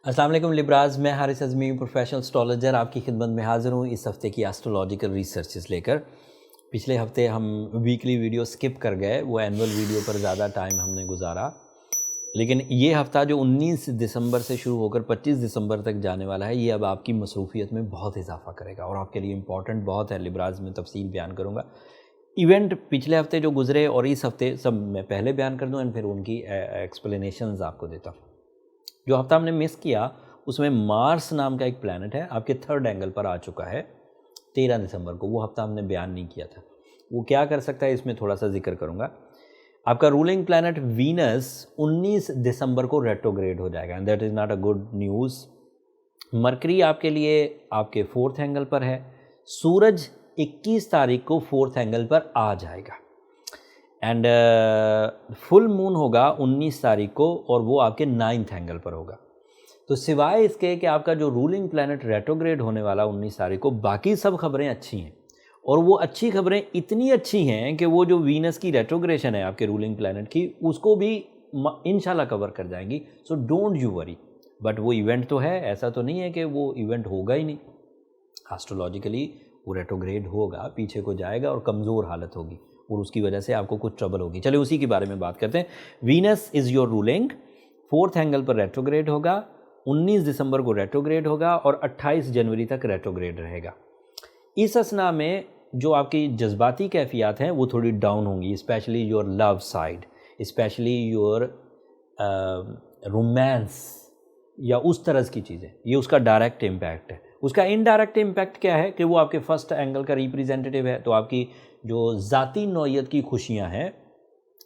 अस्सलाम वालेकुम लिब्राज, मैं हारिस अज़मी प्रोफेशनल एस्ट्रोलॉजर आपकी खिदमत में हाज़िर हूँ इस हफ़्ते की एस्ट्रोलॉजिकल रिसर्चेस लेकर। पिछले हफ़्ते हम वीकली वीडियो स्किप कर गए, वो एनुअल वीडियो पर ज़्यादा टाइम हमने गुजारा। लेकिन ये हफ़्ता जो 19 दिसंबर से शुरू होकर 25 दिसंबर तक जाने वाला है, ये अब आपकी मसरूफ़ियत में बहुत इजाफ़ा करेगा और आपके लिए इम्पॉर्टेंट बहुत है। लिब्राज में तफ़सील बयान करूँगा। इवेंट पिछले हफ़्ते जो गुज़रे और इस हफ़्ते सब मैं पहले बयान कर दूँ एंड फिर उनकी एक्सप्लेनेशंस आपको देता हूँ। जो हफ्ता हमने मिस किया उसमें मार्स नाम का एक प्लैनेट है, आपके थर्ड एंगल पर आ चुका है 13 दिसंबर को। वो हफ्ता हमने बयान नहीं किया था। वो क्या कर सकता है इसमें थोड़ा सा जिक्र करूँगा। आपका रूलिंग प्लैनेट वीनस 19 दिसंबर को रेट्रोग्रेड हो जाएगा and that is not a good news. Mercury आपके लिए आपके फोर्थ एंगल पर है। सूरज 21 तारीख को फोर्थ एंगल पर आ जाएगा एंड फुल मून होगा 19 तारीख को और वो आपके 9th एंगल पर होगा। तो सिवाय इसके कि आपका जो रूलिंग प्लैनेट रेट्रोग्रेड होने वाला 19 तारीख को, बाकी सब खबरें अच्छी हैं और वो अच्छी खबरें इतनी अच्छी हैं कि वो जो वीनस की रेट्रोग्रेशन है आपके रूलिंग प्लैनेट की, उसको भी इंशाल्लाह कवर कर जाएंगी। So don't you worry. But वो इवेंट तो है, ऐसा तो नहीं है कि वो इवेंट होगा ही नहीं। एस्ट्रोलॉजिकली वो रेट्रोग्रेड होगा, पीछे को जाएगा और कमज़ोर हालत होगी और उसकी वजह से आपको कुछ ट्रबल होगी। चलिए उसी के बारे में बात करते हैं। Venus is your ruling, fourth angle पर रेट्रोग्रेड होगा, 19 दिसंबर को रेट्रोग्रेड होगा और 28 जनवरी तक रेट्रोग्रेड रहेगा। इस असना में जो आपकी जज्बाती कैफियत हैं वो थोड़ी डाउन होंगी, specially your love side, specially your romance या उस तरह की चीज़ें, ये उसका डायरेक्ट इम्पैक्ट है। उसका इनडायरेक्ट इम्पैक्ट क्या है कि वो आपके फर्स्ट एंगल का रिप्रेजेंटेटिव है। तो आपकी जो ज़ाती नौइयत की खुशियां हैं,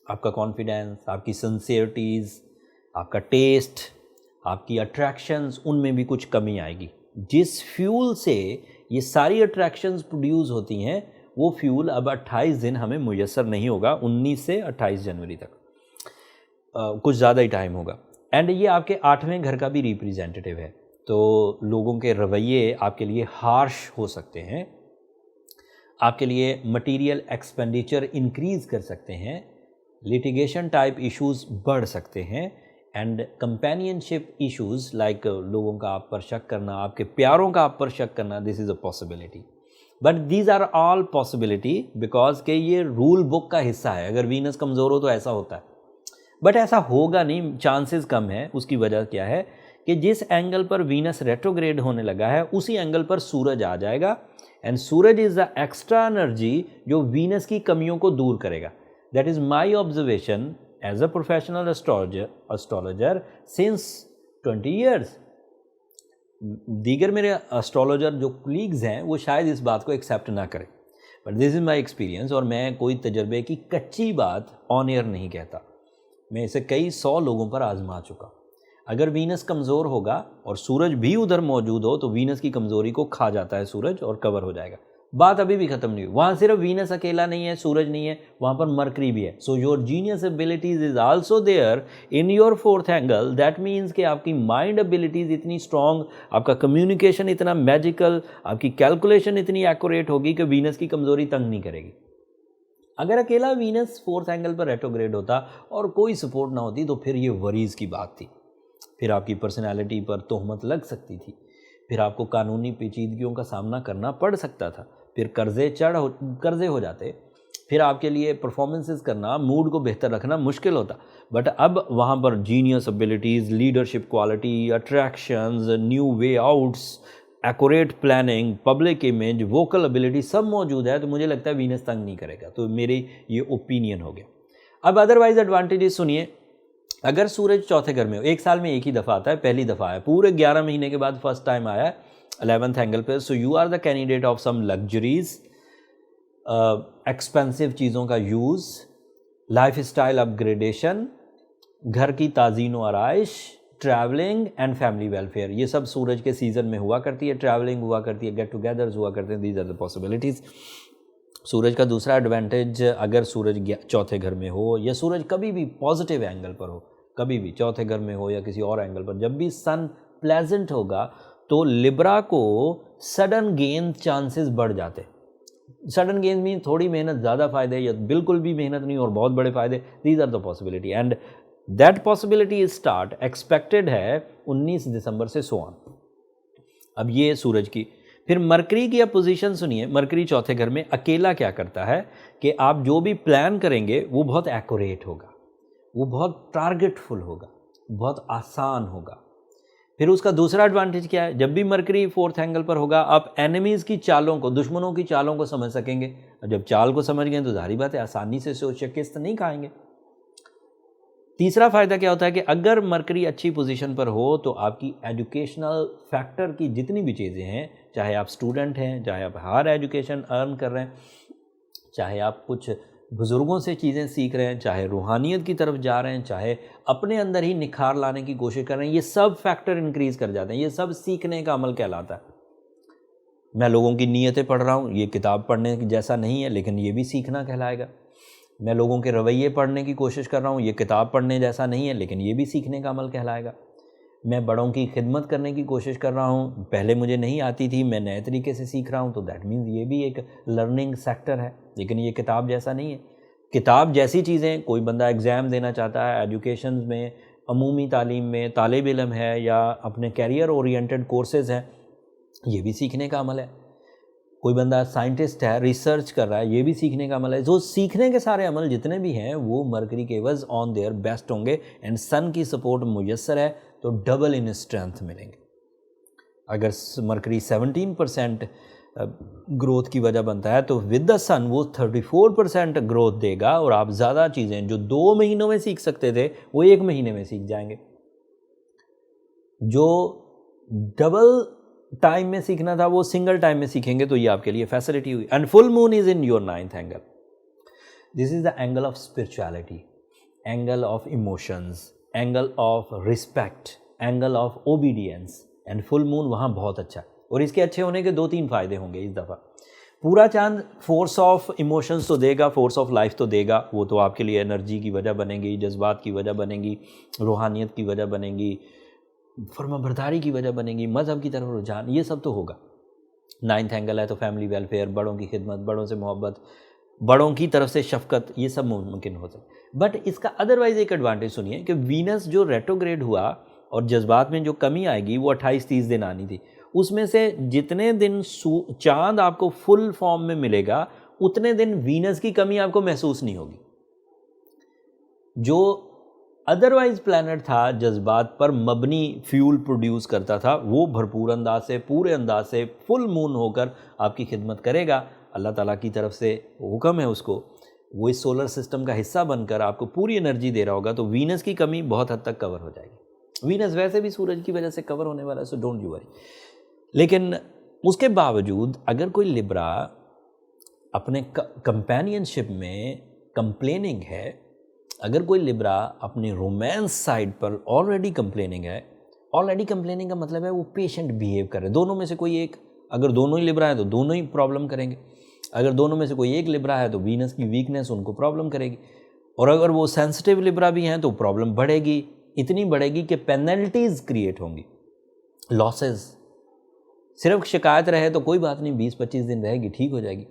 आपका कॉन्फिडेंस, आपकी सिंसियरिटीज़, आपका टेस्ट, आपकी अट्रैक्शंस, उनमें भी कुछ कमी आएगी। जिस फ्यूल से ये सारी अट्रैक्शंस प्रोड्यूस होती हैं वो फ्यूल अब 28 दिन हमें मुयस्सर नहीं होगा, 19 से 28 जनवरी तक कुछ ज़्यादा ही टाइम होगा। एंड ये आपके 8वें घर का भी रिप्रेजेंटेटिव है। तो लोगों के रवैये आपके लिए हार्श हो सकते हैं, आपके लिए मटेरियल एक्सपेंडिचर इंक्रीज़ कर सकते हैं, लिटिगेशन टाइप इश्यूज बढ़ सकते हैं एंड कंपेनियनशिप इश्यूज लाइक लोगों का आप पर शक करना, आपके प्यारों का आप पर शक करना, this is a possibility. But these are all possibility because के ये रूल बुक का हिस्सा है। अगर वीनस कमज़ोर हो तो ऐसा होता है, बट ऐसा होगा नहीं, चांसेस कम है। उसकी वजह क्या है कि जिस एंगल पर वीनस रेट्रोग्रेड होने लगा है उसी एंगल पर सूरज आ जाएगा एंड सूरज इज़ द एक्स्ट्रा एनर्जी जो वीनस की कमियों को दूर करेगा। That is my observation as a professional astrologer since 20 years. दीगर मेरे एस्ट्रोलॉजर जो कलीग्स हैं वो शायद इस बात को एक्सेप्ट ना करें, but this is my experience और मैं कोई तजर्बे की कच्ची बात ऑन एयर नहीं कहता। मैं इसे कई 100 लोगों पर आजमा चुका। अगर वीनस कमज़ोर होगा और सूरज भी उधर मौजूद हो तो वीनस की कमज़ोरी को खा जाता है सूरज और कवर हो जाएगा। बात अभी भी ख़त्म नहीं हुई। वहाँ सिर्फ वीनस अकेला नहीं है, सूरज नहीं है, वहाँ पर मरकरी भी है। So your genius abilities is also there in your fourth angle. That means कि आपकी माइंड एबिलिटीज़ इतनी स्ट्रॉन्ग, आपका कम्युनिकेशन इतना मैजिकल, आपकी कैलकुलेशन इतनी एक्यूरेट होगी कि वीनस की कमज़ोरी तंग नहीं करेगी। अगर अकेला वीनस फोर्थ एंगल पर रेट्रोग्रेड होता और कोई सपोर्ट ना होती तो फिर ये वरीज़ की बात थी। फिर आपकी पर्सनैलिटी पर तोहमत लग सकती थी, फिर आपको कानूनी पेचीदगियों का सामना करना पड़ सकता था, फिर कर्जे हो जाते, फिर आपके लिए परफॉर्मेंसेस करना, मूड को बेहतर रखना मुश्किल होता। बट अब वहाँ पर genius abilities, leadership quality, attractions, new way outs, accurate planning, public image, vocal ability सब मौजूद है। तो मुझे लगता है वीनस तंग नहीं करेगा। तो मेरी ये ओपिनियन हो गया। अब अदरवाइज एडवांटेजेस सुनिए। अगर सूरज चौथे घर में हो, एक साल में एक ही दफ़ा आता है, पहली दफ़ा आया, पूरे 11 महीने के बाद फर्स्ट टाइम आया है 11th एंगल पे। So you are the candidate of some luxuries, expensive चीज़ों का यूज़, लाइफ स्टाइल अपग्रेडेशन, घर की ताज़ीन व आराइश, ट्रैवलिंग एंड फैमिली वेलफेयर। ये सब सूरज के सीज़न में हुआ करती है। ट्रैवलिंग हुआ करती है, गेट टुगेदर्स हुआ करते हैं। These are the possibilities. Suraj का दूसरा एडवांटेज, अगर सूरज चौथे घर में हो या सूरज कभी भी पॉजिटिव एंगल पर हो, कभी भी चौथे घर में हो या किसी और एंगल पर, जब भी सन प्लेजेंट होगा तो लिब्रा को सडन गेन चांसेस बढ़ जाते। सडन गेन मीन थोड़ी मेहनत ज़्यादा फ़ायदे, या बिल्कुल भी मेहनत नहीं और बहुत बड़े फ़ायदे। These are the possibility. And that possibility is start expected है 19 दिसंबर से सो ऑन। अब ये सूरज की, फिर मरकरी की आप पोजीशन सुनिए। मरकरी चौथे घर में अकेला क्या करता है कि आप जो भी प्लान करेंगे वो बहुत एक्यूरेट होगा, वो बहुत टारगेटफुल होगा, बहुत आसान होगा। फिर उसका दूसरा एडवांटेज क्या है, जब भी मरकरी फोर्थ एंगल पर होगा आप एनिमीज़ की चालों को, दुश्मनों की चालों को समझ सकेंगे। और जब चाल को समझ गए तो जाहिर बात है आसानी से शिकस्त नहीं खाएंगे। तीसरा फ़ायदा क्या होता है कि अगर मरकरी अच्छी पोजीशन पर हो तो आपकी एजुकेशनल फैक्टर की जितनी भी चीज़ें हैं, चाहे आप स्टूडेंट हैं, चाहे आप हायर एजुकेशन अर्न कर रहे हैं, चाहे आप कुछ बुज़ुर्गों से चीज़ें सीख रहे हैं, चाहे रूहानियत की तरफ जा रहे हैं, चाहे अपने अंदर ही निखार लाने की कोशिश कर रहे हैं, ये सब फैक्टर इंक्रीज़ कर जाते हैं। ये सब सीखने का अमल कहलाता है। मैं लोगों की नीयतें पढ़ रहा हूँ, ये किताब पढ़ने जैसा नहीं है, लेकिन ये भी सीखना कहलाएगा। मैं लोगों के रवैये पढ़ने की कोशिश कर रहा हूँ, ये किताब पढ़ने जैसा नहीं है, लेकिन ये भी सीखने का अमल कहलाएगा। मैं बड़ों की खिदमत करने की कोशिश कर रहा हूँ, पहले मुझे नहीं आती थी, मैं नए तरीके से सीख रहा हूँ, तो दैट मीन्स ये भी एक लर्निंग सेक्टर है, लेकिन ये किताब जैसा नहीं है। किताब जैसी चीज़ें, कोई बंदा एग्ज़ाम देना चाहता है, एजुकेशन में, अमूमी तालीम में तालिब इल्म है या अपने कैरियर ओरिएंटेड कोर्सेज़ हैं, ये भी सीखने का अमल है। कोई बंदा साइंटिस्ट है, रिसर्च कर रहा है, ये भी सीखने का अमल है। जो सीखने के सारे अमल जितने भी हैं वो मरकरी के एवज ऑन देयर बेस्ट होंगे। एंड सन की सपोर्ट मुयस्सर है तो डबल इन स्ट्रेंथ मिलेंगे। अगर मरकरी 17% ग्रोथ की वजह बनता है तो विद द सन वो 34% ग्रोथ देगा, और आप ज़्यादा चीज़ें जो 2 महीनों में सीख सकते थे वो 1 महीने में सीख जाएंगे। जो डबल टाइम में सीखना था वो सिंगल टाइम में सीखेंगे, तो ये आपके लिए फैसिलिटी हुई। And full moon is in your 9th angle. This is the angle of spirituality, angle of emotions, angle of respect, angle of obedience. And full moon वहाँ बहुत अच्छा है, और इसके अच्छे होने के 2-3 फ़ायदे होंगे इस दफ़ा। पूरा चांद फोर्स ऑफ इमोशंस तो देगा, फोर्स ऑफ लाइफ तो देगा, वो तो आपके लिए एनर्जी की वजह बनेगी, जज्बात की वजह बनेगी, रूहानियत की वजह बनेगी, फर्माबरदारी की वजह बनेगी, मज़हब की तरफ रुझान, ये सब तो होगा। 9th एंगल है तो फैमिली वेलफेयर, बड़ों की खिदमत, बड़ों से मोहब्बत, बड़ों की तरफ से शफकत, ये सब मुमकिन हो सकता। बट इसका अदरवाइज एक एडवांटेज सुनिए कि वीनस जो रेट्रोग्रेड हुआ और जज्बात में जो कमी आएगी वो 28-30 दिन आनी थी। उसमें से जितने दिन चांद आपको फुल फॉर्म में मिलेगा उतने दिन वीनस की कमी आपको महसूस नहीं होगी। जो अदरवाइज प्लैनेट था जज्बात पर मबनी फ्यूल प्रोड्यूस करता था, वो भरपूर अंदाज से, पूरे अंदाज से फुल मून होकर आपकी खिदमत करेगा। अल्लाह ताला की तरफ से हुक्म है उसको, वो इस सोलर सिस्टम का हिस्सा बनकर आपको पूरी एनर्जी दे रहा होगा, तो वीनस की कमी बहुत हद तक कवर हो जाएगी। वीनस वैसे भी सूरज की वजह से कवर होने वाला है, सो डोंट यू वरी। लेकिन उसके बावजूद अगर कोई लिब्रा अपने कंपेनियनशिप में कंप्लेनिंग है, अगर कोई लिब्रा अपनी रोमांस साइड पर ऑलरेडी कंप्लेनिंग है, ऑलरेडी कंप्लेनिंग का मतलब है वो पेशेंट बिहेव कर रहे हैं, दोनों में से कोई एक, अगर दोनों ही लिब्रा है तो दोनों ही प्रॉब्लम करेंगे, अगर दोनों में से कोई एक लिब्रा है तो वीनस की वीकनेस उनको प्रॉब्लम करेगी, और अगर वो सेंसिटिव लिब्रा भी हैं तो प्रॉब्लम बढ़ेगी, इतनी बढ़ेगी कि पेनल्टीज़ क्रिएट होंगी, लॉसेस। सिर्फ शिकायत रहे तो कोई बात नहीं, 20-25 दिन रहेगी, ठीक हो जाएगी।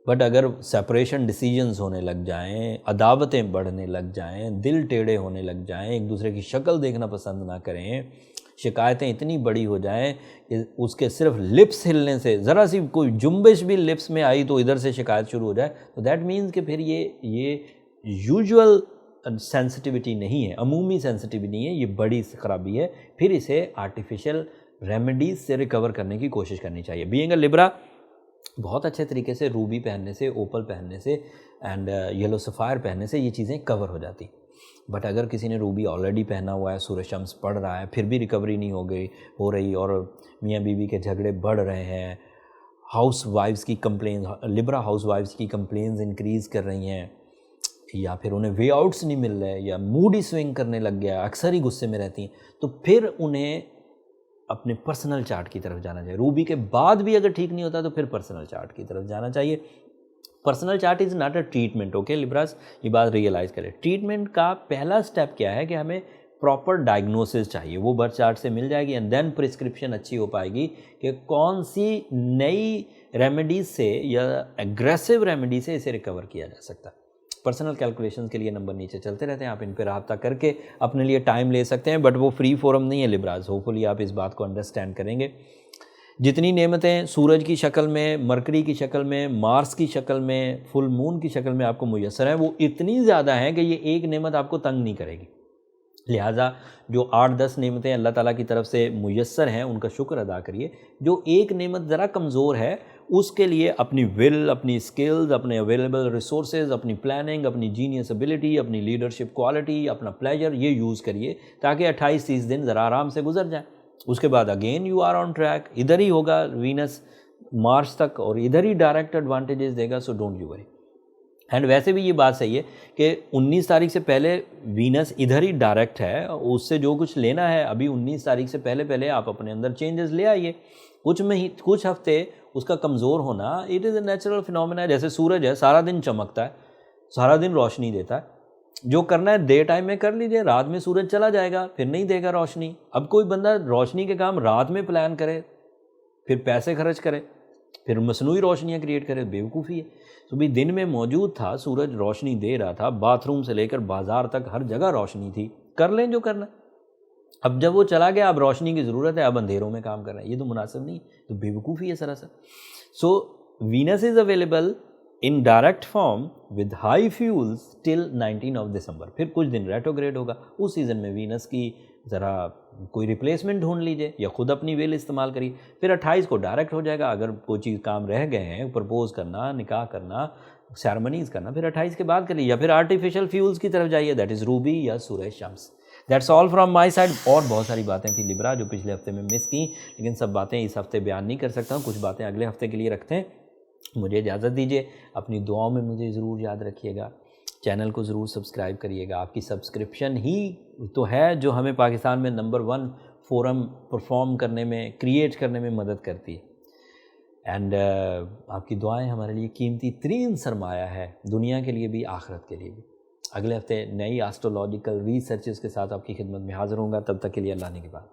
बट अगर सेपरेशन डिसीजंस होने लग जाएं, अदावतें बढ़ने लग जाएं, दिल टेढ़े होने लग जाएं, एक दूसरे की शक्ल देखना पसंद ना करें, शिकायतें इतनी बड़ी हो जाएं कि उसके सिर्फ लिप्स हिलने से, ज़रा सी कोई जुम्बिश भी लिप्स में आई तो इधर से शिकायत शुरू हो जाए, तो दैट मीन्स कि फिर ये यूजुअल सेंसिटिविटी नहीं है, अमूमी सेंसिटिविटी नहीं है, ये बड़ी खराबी है। फिर इसे आर्टिफिशियल रेमेडीज से रिकवर करने की कोशिश करनी चाहिए। बीइंग अ लिब्रा बहुत अच्छे तरीके से रूबी पहनने से, ओपल पहनने से एंड येलो सफ़ायर पहनने से ये चीज़ें कवर हो जाती। बट अगर किसी ने रूबी ऑलरेडी पहना हुआ है, सूरज शम्स पड़ रहा है, फिर भी रिकवरी नहीं हो रही और मियाँ बीवी के झगड़े बढ़ रहे हैं, हाउस वाइफ्स की कंप्लेन, लिब्रा हाउस वाइफ्स की कंप्लेन्स इंक्रीज़ कर रही हैं, या फिर उन्हें वे आउट्स नहीं मिल रहे, या मूड ही स्विंग करने लग गया, अक्सर ही गुस्से में रहती हैं, तो फिर उन्हें अपने पर्सनल चार्ट की तरफ जाना चाहिए। रूबी के बाद भी अगर ठीक नहीं होता तो फिर पर्सनल चार्ट की तरफ जाना चाहिए। Personal chart is not a treatment, okay Libras, ये बात रियलाइज़ करें। ट्रीटमेंट का पहला स्टेप क्या है कि हमें प्रॉपर डायग्नोसिस चाहिए, वो बर्थ चार्ट से मिल जाएगी एंड देन प्रिस्क्रिप्शन अच्छी हो पाएगी कि कौन सी नई रेमेडीज से या एग्रेसिव रेमेडी से इसे रिकवर किया जा सकता है। पर्सनल कैलकुलेशन के लिए नंबर नीचे चलते रहते हैं, आप इन पर रब्ता करके अपने लिए टाइम ले सकते हैं, बट वो फ्री फोरम नहीं है लिब्राज। होपफुली आप इस बात को अंडरस्टैंड करेंगे। जितनी नेमतें सूरज की शक्ल में, मरकरी की शक्ल में, मार्स की शक्ल में, फुल मून की शक्ल में आपको मुयस्सर है, वो इतनी ज़्यादा हैं कि ये एक नेमत आपको तंग नहीं करेगी। लिहाजा जो 8-10 नेमतें अल्लाह ताला की तरफ से मुयस्सर हैं उनका शुक्र अदा करिए। जो एक नेमत ज़रा कमज़ोर है उसके लिए अपनी विल, अपनी स्किल्स, अपने अवेलेबल रिसोर्सेज, अपनी प्लानिंग, अपनी जीनियस एबिलिटी, अपनी लीडरशिप क्वालिटी, अपना प्लेजर, ये यूज़ करिए ताकि 28-30 दिन ज़रा आराम से गुजर जाए। उसके बाद again you are on track, इधर ही होगा वीनस मार्च तक और इधर ही डायरेक्ट एडवांटेजेस देगा, so don't you worry. And वैसे भी ये बात सही है कि 19 तारीख से पहले वीनस इधर ही डायरेक्ट है, उससे जो कुछ लेना है अभी 19 तारीख से पहले पहले आप अपने अंदर चेंजेस ले आइए। कुछ हफ्ते उसका कमज़ोर होना it is a natural phenomena. जैसे सूरज है, सारा दिन चमकता है, सारा दिन रोशनी देता है, जो करना है डे टाइम में कर लीजिए, रात में सूरज चला जाएगा, फिर नहीं देगा रोशनी। अब कोई बंदा रोशनी के काम रात में प्लान करे, फिर पैसे खर्च करे, फिर मसनूई रोशनियाँ क्रिएट करे, बेवकूफ़ी है। तो भी दिन में मौजूद था, सूरज रोशनी दे रहा था, बाथरूम से लेकर बाजार तक हर जगह रोशनी थी, कर लें जो करना। अब जब वो चला गया, अब रोशनी की ज़रूरत है, अब अंधेरों में काम कर रहे हैं, ये तो मुनासिब नहीं, तो बेवकूफ़ी है सरासर। सो Venus is available in direct form with high fuels till 19 of December. फिर कुछ दिन रेट्रोग्रेड होगा, उस सीज़न में वीनस की ज़रा कोई रिप्लेसमेंट ढूंढ लीजिए या ख़ुद अपनी वेल इस्तेमाल करिए। फिर 28 को डायरेक्ट हो जाएगा। अगर कोई चीज़ काम रह गए हैं, प्रपोज करना, निकाह करना, सेरेमनीज़ करना, फिर 28 के बाद करिए, या फिर आर्टिफिशियल फ्यूल्स की तरफ जाइए, दैट इज़ रूबी या सूरज शम्स। That's all from my side. और बहुत सारी बातें थी लिब्रा जो पिछले हफ्ते में मिस की, लेकिन सब बातें इस हफ्ते बयान नहीं कर सकता हूँ, कुछ बातें अगले हफ्ते के लिए रखते हैं। मुझे इजाज़त दीजिए, अपनी दुआओं में मुझे ज़रूर याद रखिएगा, चैनल को ज़रूर सब्सक्राइब करिएगा। आपकी सब्सक्रिप्शन ही तो है जो हमें पाकिस्तान में नंबर 1 फोरम परफॉर्म करने में, क्रिएट करने में मदद करती है। एंड आपकी दुआएं हमारे लिए कीमती तरीन सरमाया है, दुनिया के लिए भी, आखिरत के लिए भी। अगले हफ्ते नई एस्ट्रोलॉजिकल रिसर्चेस के साथ आपकी खिदमत में हाज़िर होऊंगा। तब तक के लिए अल्लाह ने की बात।